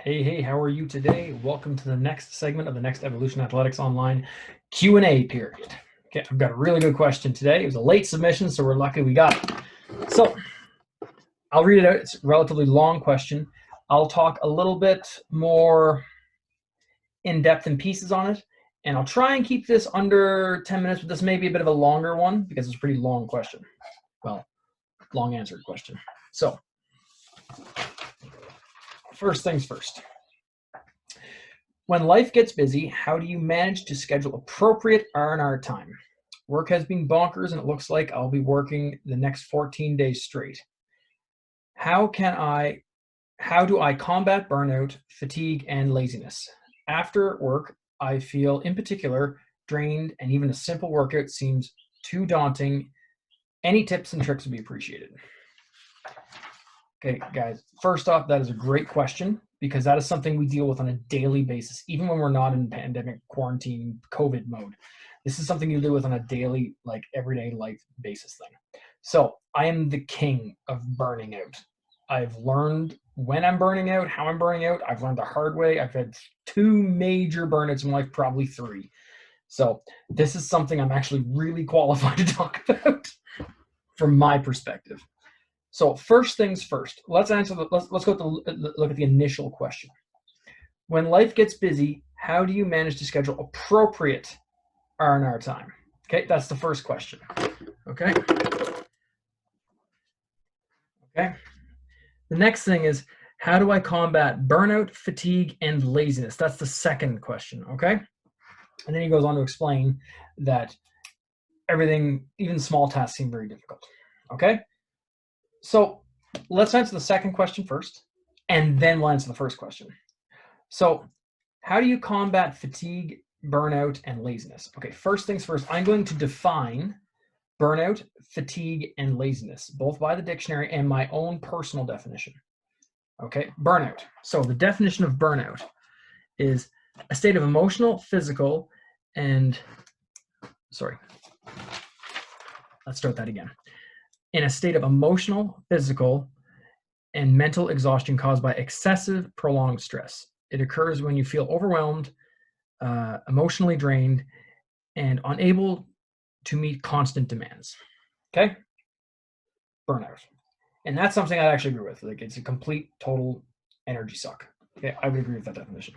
Hey, how are you today? Welcome to the next segment of the Next Evolution Athletics Online Q&A period. Okay, I've got a really good question today. It was a late submission, so we're lucky we got it. So I'll read it out. It's a relatively long question. I'll talk a little bit more in depth and pieces on it, and I'll try and keep this under 10 minutes, but this may be a bit of a longer one because it's a pretty long question. Well, long answered question. So first things first. When life gets busy, how do you manage to schedule appropriate R&R time? Work has been bonkers and it looks like I'll be working the next 14 days straight. How do I combat burnout, fatigue, and laziness? After work, I feel in particular drained and even a simple workout seems too daunting. Any tips and tricks would be appreciated. Okay, guys, first off, that is a great question because that is something we deal with on a daily basis, even when we're not in pandemic, quarantine, COVID mode. This is something you deal with on a daily, like everyday life basis thing. So I am the king of burning out. I've learned when I'm burning out, how I'm burning out. I've learned the hard way. I've had 2 major burnouts in life, probably 3. So this is something I'm actually really qualified to talk about from my perspective. So first things first, let's go look at the initial question. When life gets busy, how do you manage to schedule appropriate R&R time? Okay, that's the first question. Okay. The next thing is, how do I combat burnout, fatigue, and laziness? That's the second question, okay? And then he goes on to explain that everything, even small tasks, seem very difficult, okay? So let's answer the second question first, and then we'll answer the first question. So how do you combat fatigue, burnout, and laziness? Okay, first things first, I'm going to define burnout, fatigue, and laziness, both by the dictionary and my own personal definition. Okay, burnout. So the definition of burnout is a state of emotional, physical, and, let's start that again. In a state of emotional, physical, and mental exhaustion caused by excessive, prolonged stress. It occurs when you feel overwhelmed, emotionally drained, and unable to meet constant demands. Okay? Burnout. And that's something I actually agree with. Like, it's a complete, total energy suck. Okay, I would agree with that definition.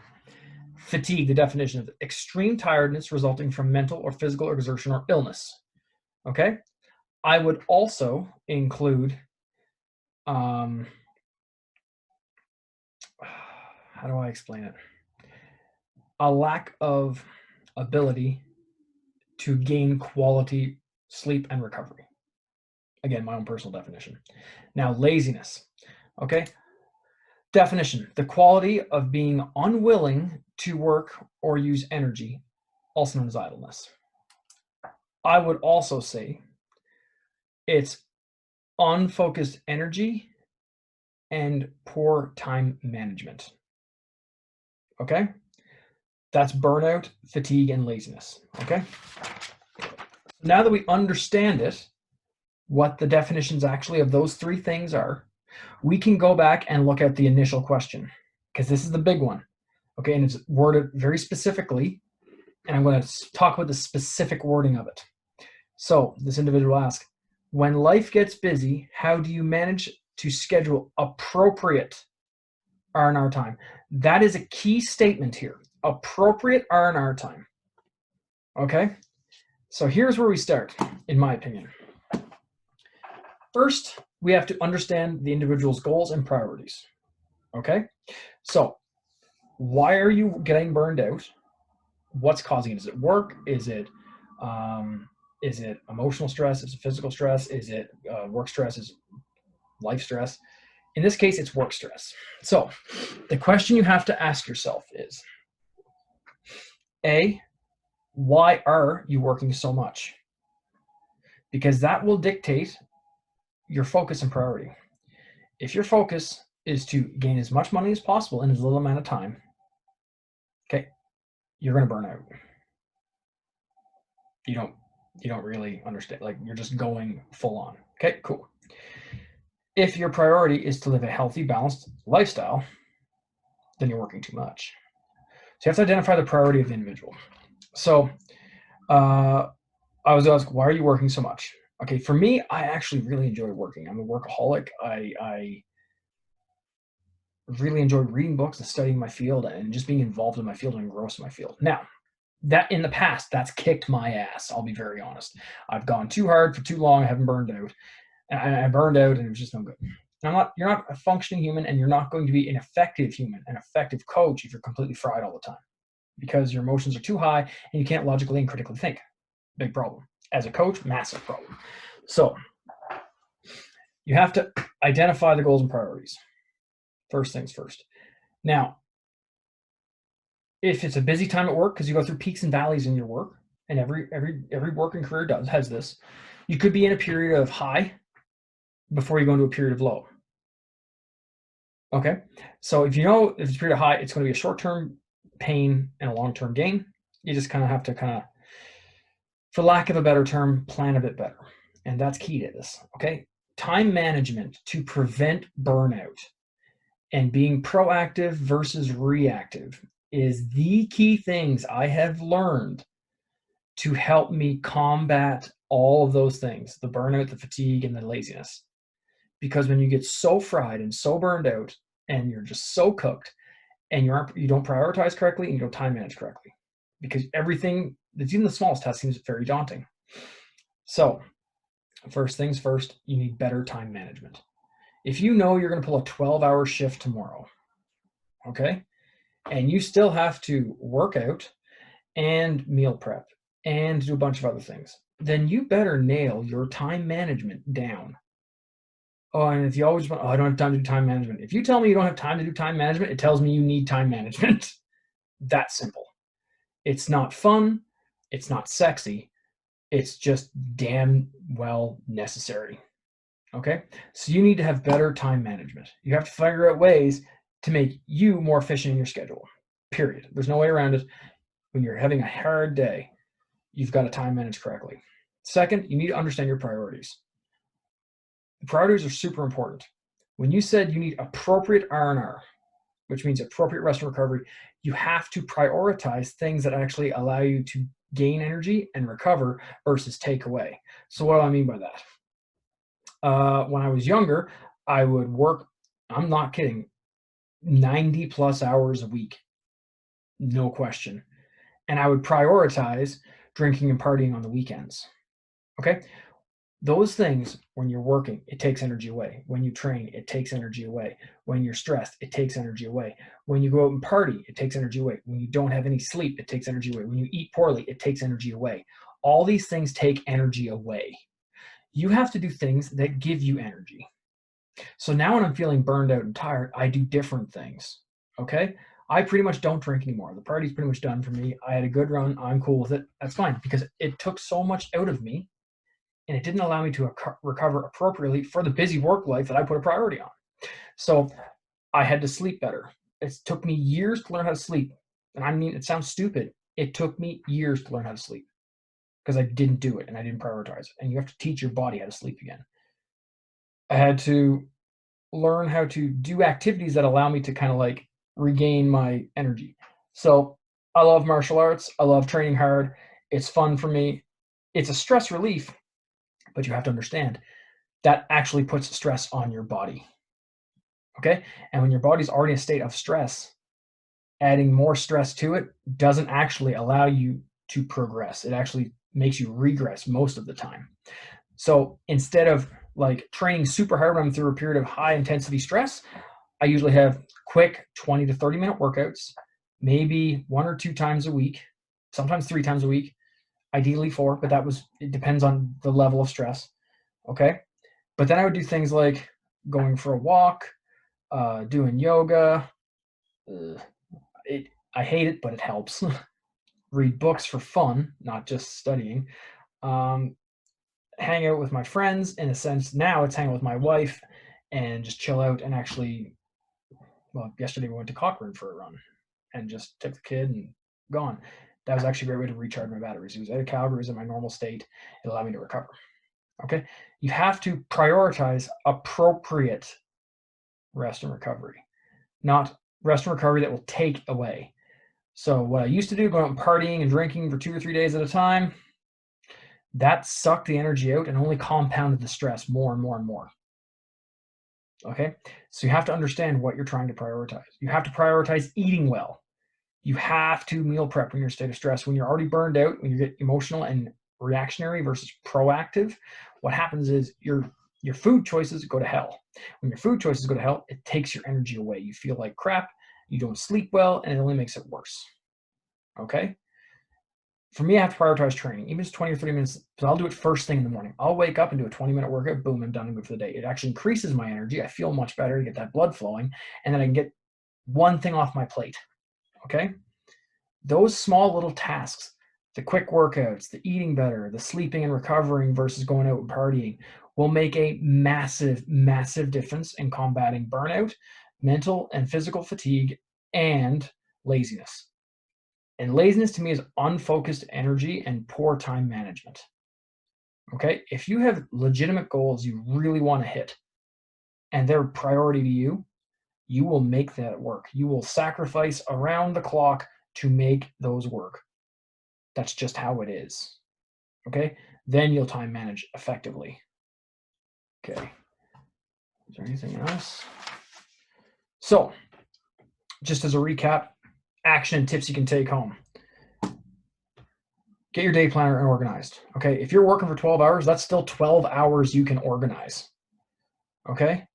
Fatigue, the definition of extreme tiredness resulting from mental or physical exertion or illness. Okay? I would also include, how do I explain it? A lack of ability to gain quality sleep and recovery. Again, my own personal definition. Now, laziness. Okay? Definition, the quality of being unwilling to work or use energy, also known as idleness. I would also say it's unfocused energy and poor time management. Okay? That's burnout, fatigue, and laziness. Okay? Now that we understand it, what the definitions actually of those 3 things are, we can go back and look at the initial question, because this is the big one. Okay, and it's worded very specifically, and I'm going to talk about the specific wording of it. So this individual asks, when life gets busy, how do you manage to schedule appropriate R&R time? That is a key statement here. Appropriate R&R time. Okay? So here's where we start, in my opinion. First, we have to understand the individual's goals and priorities. Okay? So, why are you getting burned out? What's causing it? Is it work? Is it emotional stress? Is it physical stress? Is it work stress? Is it life stress? In this case, it's work stress. So the question you have to ask yourself is, A, why are you working so much? Because that will dictate your focus and priority. If your focus is to gain as much money as possible in as little amount of time, okay, you're going to burn out. You don't really understand. Like, you're just going full on. Okay, cool. If your priority is to live a healthy, balanced lifestyle, then you're working too much. So you have to identify the priority of the individual. So I was asked, why are you working so much? Okay, for me, I actually really enjoy working. I'm a workaholic. I really enjoy reading books and studying my field and just being involved in my field and engrossed in my field. Now, that in the past, that's kicked my ass. I'll be very honest. I've gone too hard for too long. I haven't burned out. And I burned out, and it was just no good. You're not a functioning human, and you're not going to be an effective human, an effective coach if you're completely fried all the time, because your emotions are too high and you can't logically and critically think. Big problem. As a coach, massive problem. So you have to identify the goals and priorities. First things first. Now, if it's a busy time at work, because you go through peaks and valleys in your work, and every working career has this, you could be in a period of high before you go into a period of low. Okay, so if it's a period of high, it's going to be a short-term pain and a long-term gain. You just kind of have to, for lack of a better term, plan a bit better, and that's key to this. Okay, time management to prevent burnout and being proactive versus reactive is the key things I have learned to help me combat all of those things, the burnout, the fatigue, and the laziness. Because when you get so fried and so burned out and you're just so cooked and you don't prioritize correctly and you don't time manage correctly, because everything that's even the smallest task seems very daunting. So first things first, you need better time management. If you know you're going to pull a 12-hour shift tomorrow, okay, and you still have to work out and meal prep and do a bunch of other things, then you better nail your time management down. Oh, and if you always want, oh, I don't have time to do time management. If you tell me you don't have time to do time management, it tells me you need time management. That simple. It's not fun. It's not sexy. It's just damn well necessary. Okay? So you need to have better time management. You have to figure out ways to make you more efficient in your schedule. Period. There's no way around it. When you're having a hard day, you've got to time manage correctly. Second, you need to understand your priorities. The priorities are super important. When you said you need appropriate R&R, which means appropriate rest and recovery, you have to prioritize things that actually allow you to gain energy and recover versus take away. So what do I mean by that? When I was younger, I would work, I'm not kidding, 90 plus hours a week, no question. And I would prioritize drinking and partying on the weekends. Okay? Those things, when you're working, it takes energy away. When you train, it takes energy away. When you're stressed, it takes energy away. When you go out and party, it takes energy away. When you don't have any sleep, it takes energy away. When you eat poorly, it takes energy away. All these things take energy away. You have to do things that give you energy. So now when I'm feeling burned out and tired, I do different things. Okay? I pretty much don't drink anymore. The party's pretty much done for me. I had a good run. I'm cool with it. That's fine because it took so much out of me and it didn't allow me to recover appropriately for the busy work life that I put a priority on. So I had to sleep better. It took me years to learn how to sleep. And I mean, it sounds stupid. It took me years to learn how to sleep because I didn't do it and I didn't prioritize it. And you have to teach your body how to sleep again. I had to learn how to do activities that allow me to kind of like regain my energy. So I love martial arts. I love training hard. It's fun for me. It's a stress relief, but you have to understand that actually puts stress on your body. Okay? And when your body's already in a state of stress, adding more stress to it doesn't actually allow you to progress. It actually makes you regress most of the time. So instead of like training super hard when I'm through a period of high intensity stress, I usually have quick 20 to 30 minute workouts, maybe 1 or 2 times a week, sometimes 3 times a week, ideally 4, but it depends on the level of stress. Okay. But then I would do things like going for a walk, doing yoga. I hate it, but it helps. Read books for fun, not just studying. Hang out with my friends. In a sense, now it's hang out with my wife and just chill out and actually, well, yesterday we went to Cochrane for a run and just took the kid and gone. That was actually a great way to recharge my batteries. It was out of Calgary, it was in my normal state. It allowed me to recover. Okay. You have to prioritize appropriate rest and recovery, not rest and recovery that will take away. So what I used to do, going out and partying and drinking for 2 or 3 days at a time, that sucked the energy out and only compounded the stress more and more and more. Okay? So you have to understand what you're trying to prioritize. You have to prioritize eating well. You have to meal prep when you're in a state of stress. When you're already burned out, when you get emotional and reactionary versus proactive, what happens is your food choices go to hell. When your food choices go to hell, it takes your energy away. You feel like crap, you don't sleep well, and it only makes it worse. Okay? For me, I have to prioritize training, even if it's 20 or 30 minutes. So I'll do it first thing in the morning. I'll wake up and do a 20-minute workout. Boom, I'm done and good for the day. It actually increases my energy. I feel much better to get that blood flowing, and then I can get one thing off my plate. Okay? Those small little tasks, the quick workouts, the eating better, the sleeping and recovering versus going out and partying, will make a massive, massive difference in combating burnout, mental and physical fatigue, and laziness. And laziness to me is unfocused energy and poor time management. Okay? If you have legitimate goals you really want to hit and they're priority to you, you will make that work. You will sacrifice around the clock to make those work. That's just how it is. Okay? Then you'll time manage effectively. Okay. Is there anything else? So, just as a recap, action and tips you can take home. Get your day planner organized. Okay? If you're working for 12 hours, that's still 12 hours you can organize. Okay?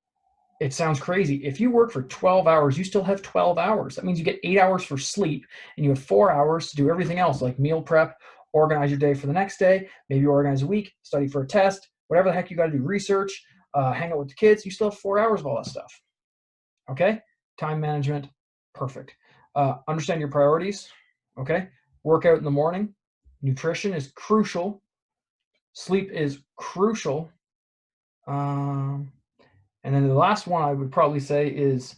It sounds crazy. If you work for 12 hours, you still have 12 hours. That means you get 8 hours for sleep and you have 4 hours to do everything else like meal prep, organize your day for the next day, maybe organize a week, study for a test, whatever the heck you got to do, research, hang out with the kids. You still have 4 hours of all that stuff. Okay? Time management, perfect. Understand your priorities. Okay? Work out in the morning. Nutrition is crucial. Sleep is crucial. And then the last one I would probably say is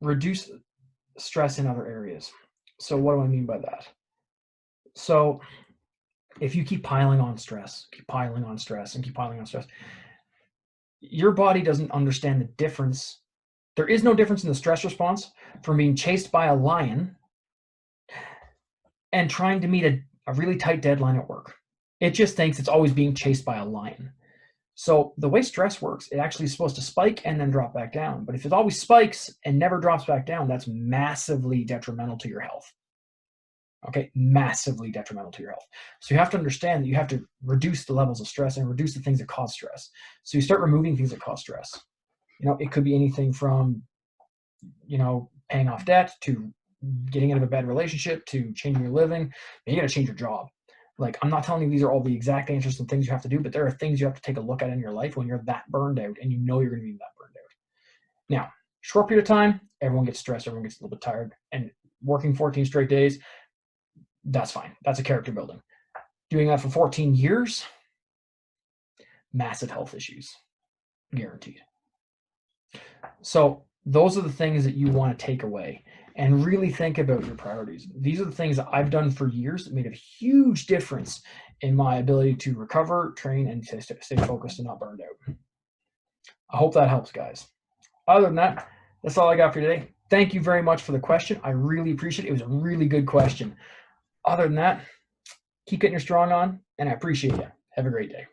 reduce stress in other areas. So what do I mean by that? So if you keep piling on stress, keep piling on stress, and keep piling on stress, your body doesn't understand the difference. There is no difference in the stress response from being chased by a lion and trying to meet a really tight deadline at work. It just thinks it's always being chased by a lion. So the way stress works, it actually is supposed to spike and then drop back down. But if it always spikes and never drops back down, that's massively detrimental to your health. Okay, massively detrimental to your health. So you have to understand that you have to reduce the levels of stress and reduce the things that cause stress. So you start removing things that cause stress. It could be anything from, paying off debt to getting out of a bad relationship to changing your living. You got to change your job. Like, I'm not telling you these are all the exact answers and things you have to do, but there are things you have to take a look at in your life when you're that burned out and you know you're going to be that burned out. Now, short period of time, everyone gets stressed, everyone gets a little bit tired, and working 14 straight days, that's fine. That's a character building. Doing that for 14 years, massive health issues, guaranteed. So those are the things that you want to take away. And really think about your priorities. These are the things that I've done for years that made a huge difference in my ability to recover, train, and stay focused and not burned out. I hope that helps, guys. Other than that, that's all I got for today. Thank you very much for the question. I really appreciate it. It was a really good question. Other than that, keep getting your strong on, and I appreciate you. Have a great day.